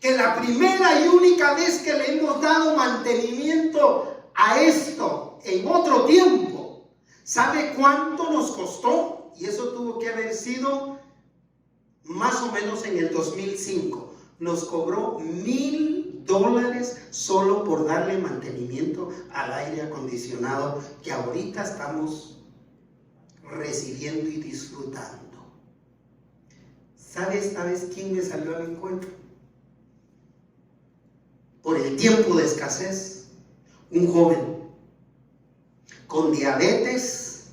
Que la primera y única vez que le hemos dado mantenimiento a esto en otro tiempo, ¿sabe cuánto nos costó? Y eso tuvo que haber sido más o menos en el 2005. Nos cobró $1,000 solo por darle mantenimiento al aire acondicionado que ahorita estamos recibiendo y disfrutando. ¿Sabe esta vez quién me salió al encuentro? Por el tiempo de escasez, un joven con diabetes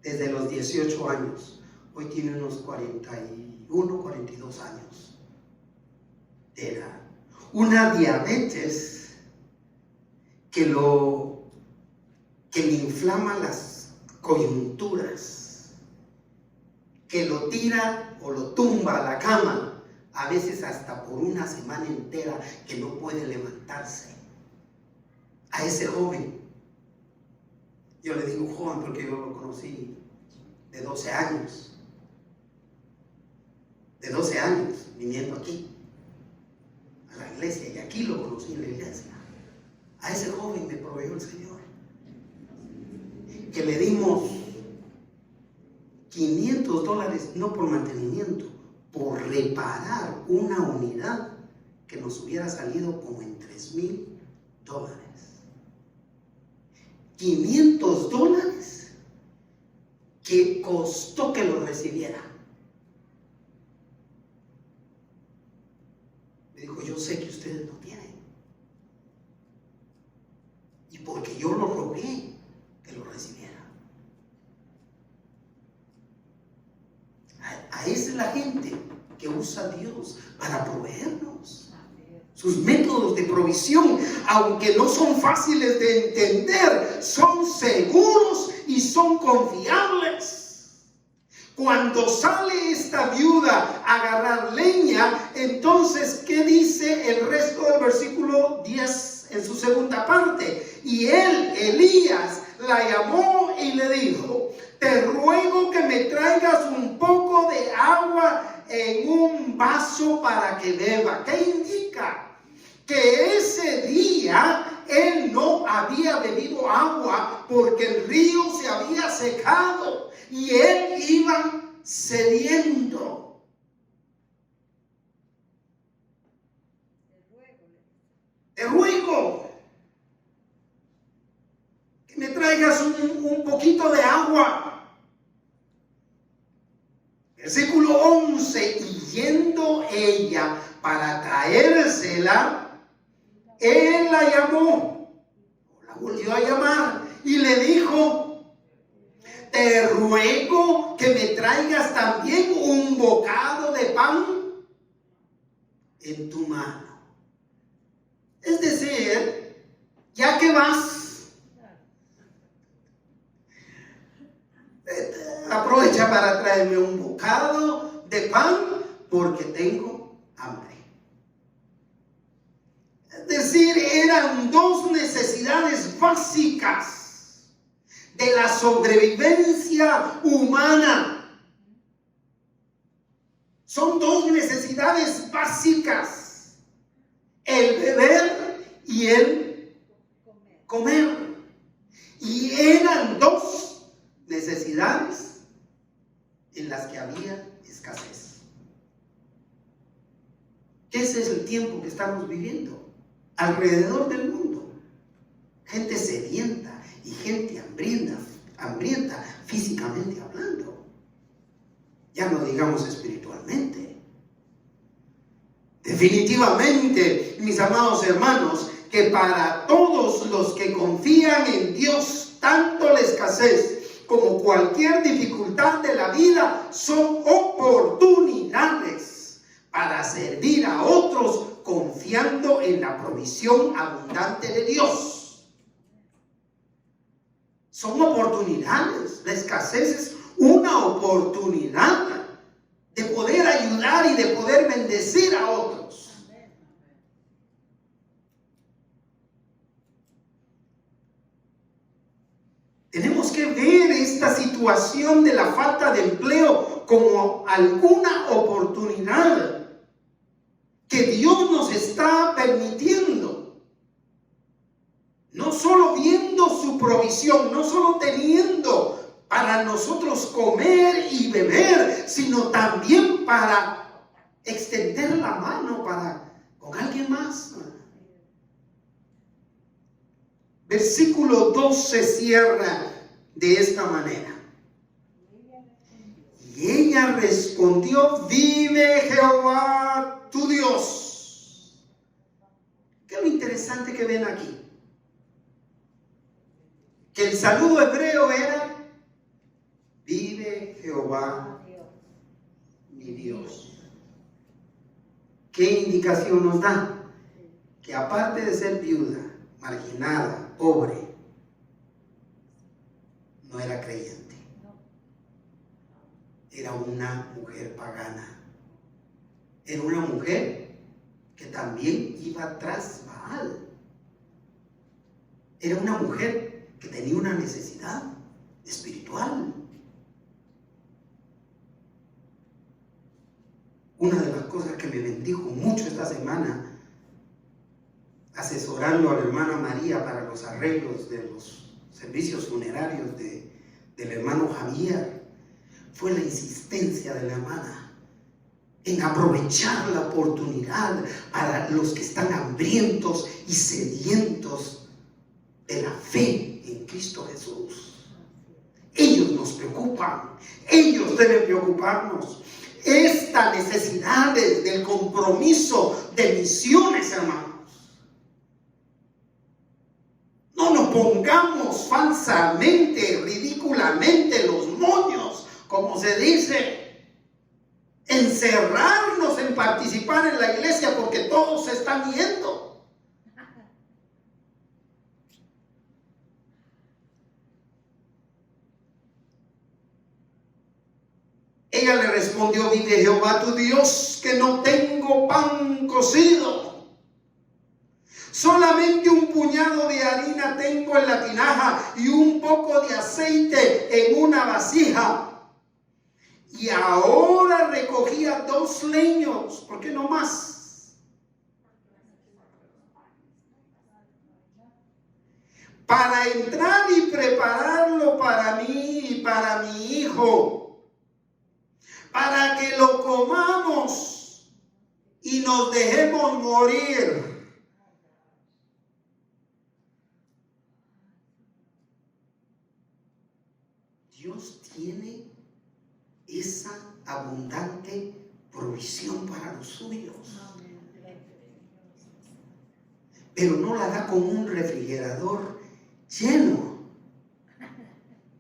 desde los 18 años. Hoy tiene unos 41, 42 años de edad. Una diabetes que le inflama las coyunturas, que lo tira o lo tumba a la cama, a veces hasta por una semana entera, que no puede levantarse. A ese joven, yo le digo joven porque yo lo conocí de 12 años, viniendo aquí a la iglesia, y aquí lo conocí en la iglesia. A ese joven me proveyó el Señor, que le dimos $500, no por mantenimiento, por reparar una unidad que nos hubiera salido como en $3,000. $500 que costó que lo recibiera. Me dijo, yo sé que ustedes no tienen, y porque yo lo rogué que lo recibiera. A esa es la gente que usa a Dios para proveernos. Sus métodos de provisión, aunque no son fáciles de entender, son seguros y son confiables. Cuando sale esta viuda a agarrar leña, entonces, ¿qué dice el resto del versículo 10 en su segunda parte? Y él, Elías, la llamó y le dijo, te ruego que me traigas un poco de agua en un vaso para que beba. ¿Qué indica? Que ese día él no había bebido agua porque el río se había secado y él iba sediento. Te ruego que me traigas un poquito de agua. Versículo 11, y yendo ella para traérsela, él la llamó, la volvió a llamar y le dijo, te ruego que me traigas también un bocado de pan en tu mano. Es decir, ya que vas, aprovecha para traerme un bocado de pan porque tengo hambre. Es decir, eran dos necesidades básicas de la sobrevivencia humana. Son dos necesidades básicas: el beber y el comer. Y eran dos necesidades en las que había escasez. Ese es el tiempo que estamos viviendo alrededor del mundo. Gente sedienta y gente hambrienta físicamente hablando. Ya no digamos espiritualmente. Definitivamente, mis amados hermanos, que para todos los que confían en Dios, tanto la escasez como cualquier dificultad de la vida, son oportunidades para servir a otros confiando en la provisión abundante de Dios. Son oportunidades. La escasez es una oportunidad de poder ayudar y de poder bendecir a otros. Tenemos que ver esta situación de la falta de empleo como alguna oportunidad que Dios nos está permitiendo. No solo viendo su provisión, no solo teniendo para nosotros comer y beber, sino también para extender la mano con alguien más. Versículo 12 cierra de esta manera. Y ella respondió: vive Jehová tu Dios. ¿Qué es lo interesante que ven aquí? Que el saludo hebreo era: vive Jehová mi Dios. ¿Qué indicación nos da? Que aparte de ser viuda, marginada, pobre, no era creyente. Era una mujer pagana. Era una mujer que también iba tras Baal. Era una mujer que tenía una necesidad espiritual. Una de las cosas que me bendijo mucho esta semana, asesorando a la hermana María para los arreglos de los servicios funerarios del hermano Javier, fue la insistencia de la hermana en aprovechar la oportunidad para los que están hambrientos y sedientos de la fe en Cristo Jesús. Ellos nos preocupan, ellos deben preocuparnos. Esta necesidad del compromiso de misiones, hermanos. No nos pongamos falsamente, ridículamente los moños, como se dice, encerrarnos en participar en la iglesia porque todos se están yendo. Ella le respondió: vive Jehová tu Dios, que no tengo pan cocido. Solamente un puñado de harina tengo en la tinaja y un poco de aceite en una vasija. Y ahora recogía 2 leños. ¿Por qué no más? Para entrar y prepararlo para mí y para mi hijo, para que lo comamos y nos dejemos morir. Dios tiene esa abundante provisión para los suyos, pero no la da con un refrigerador lleno,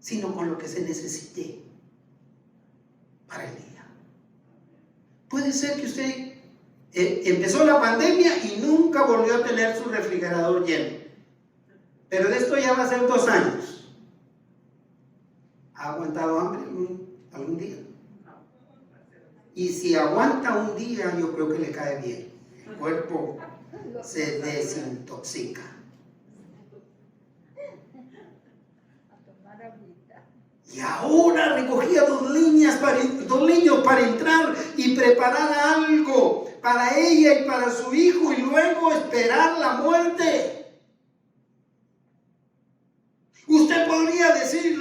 sino con lo que se necesite para el día. Puede ser que usted empezó la pandemia y nunca volvió a tener su refrigerador lleno, pero de esto ya va a ser 2 años. ¿Ha aguantado hambre algún día? Y si aguanta un día, yo creo que le cae bien. El cuerpo se desintoxica. Y ahora recogía 2 leños para entrar y preparar algo para ella y para su hijo, y luego esperar la muerte. Usted podría decir,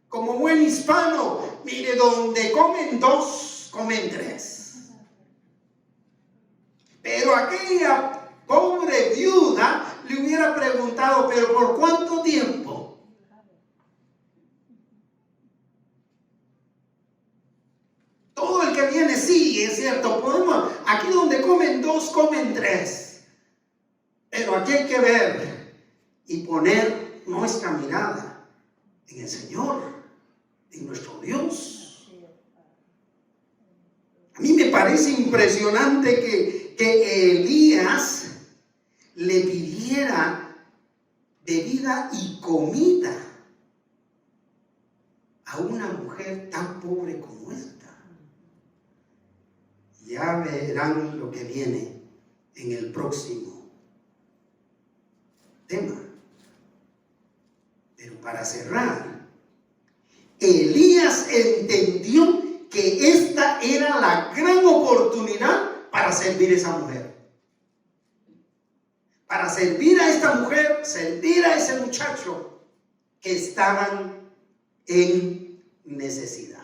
como buen hispano: mire, donde comen 2, comen 3. Pero aquella pobre viuda le hubiera preguntado: ¿pero por cuánto tiempo? Todo el que viene, sí, es cierto, podemos, aquí donde comen 2, comen 3. Pero aquí hay que ver y poner nuestra mirada en el Señor, en nuestro Dios. A mí me parece impresionante que Elías le pidiera bebida y comida a una mujer tan pobre como esta. Ya verán lo que viene en el próximo tema. Pero para cerrar, Elías entendió que esta era la gran oportunidad para servir a esa mujer. Para servir a esta mujer, servir a ese muchacho que estaban en necesidad.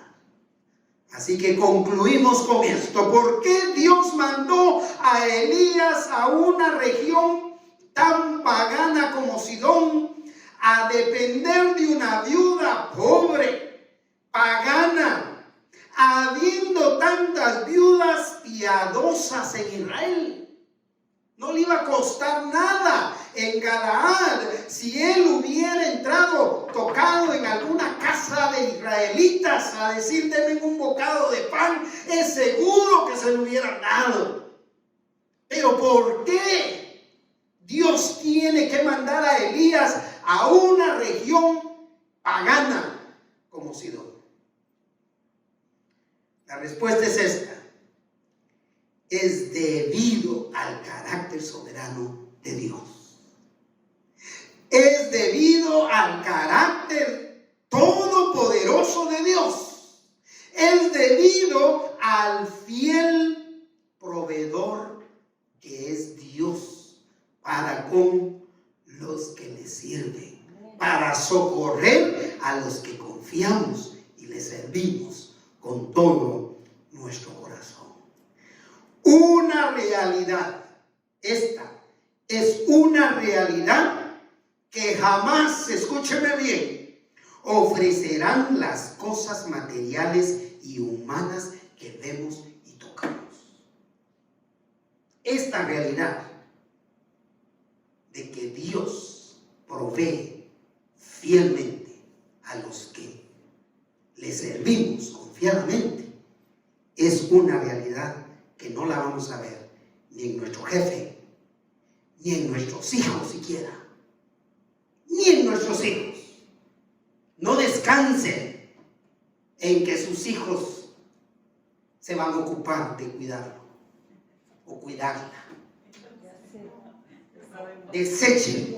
Así que concluimos con esto. ¿Por qué Dios mandó a Elías a una región tan pagana como Sidón a depender de una viuda pobre, pagana, habiendo tantas viudas piadosas en Israel? No le iba a costar nada en Galaad si él hubiera entrado tocado en alguna casa de israelitas a decir: denme un bocado de pan. Es seguro que se lo hubieran dado. Pero ¿por qué Dios tiene que mandar a Elías a una región pagana como Sidón? La respuesta es esta: es debido al carácter soberano de Dios. Es debido al carácter todopoderoso de Dios. Es debido al fiel proveedor que es Dios para con los que le sirven, para socorrer a los que confiamos y le servimos con todo nuestro corazón. Una realidad, esta es una realidad que jamás, escúcheme bien, ofrecerán las cosas materiales y humanas que vemos y tocamos. Esta realidad de que Dios provee fielmente a los que le servimos confiadamente es una realidad que no la vamos a ver ni en nuestro jefe, ni en nuestros hijos siquiera, ni en nuestros hijos. No descansen en que sus hijos se van a ocupar de cuidarlo o cuidarla. Desechen,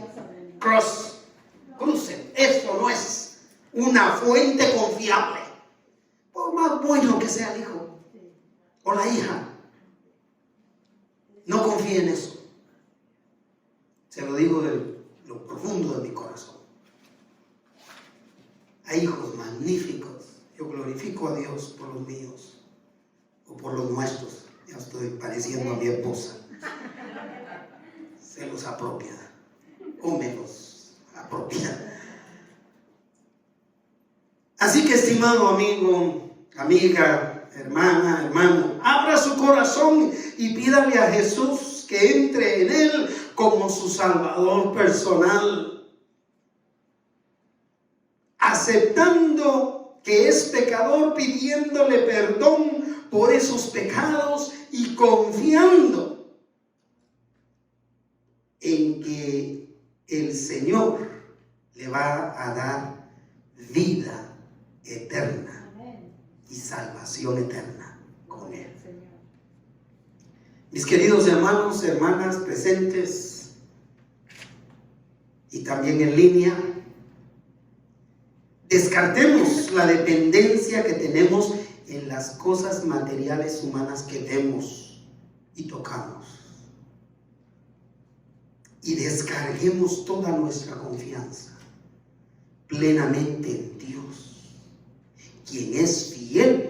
crucen. Esto no es una fuente confiable, por más bueno que sea el hijo o la hija. No confíe en eso. Se lo digo de lo profundo de mi corazón. Hay hijos magníficos. Yo glorifico a Dios por los míos o por los nuestros. Ya estoy pareciendo a mi esposa. Se los apropia o me los apropia. Así que, estimado amigo, amiga, hermana, hermano, abra su corazón y pídale a Jesús que entre en él como su Salvador personal, aceptando que es pecador, pidiéndole perdón por esos pecados y confiando en que el Señor le va a dar vida eterna y salvación eterna con él. Mis queridos hermanos, hermanas presentes y también en línea, descartemos la dependencia que tenemos en las cosas materiales humanas que vemos y tocamos y descarguemos toda nuestra confianza plenamente en Dios, quien es fiel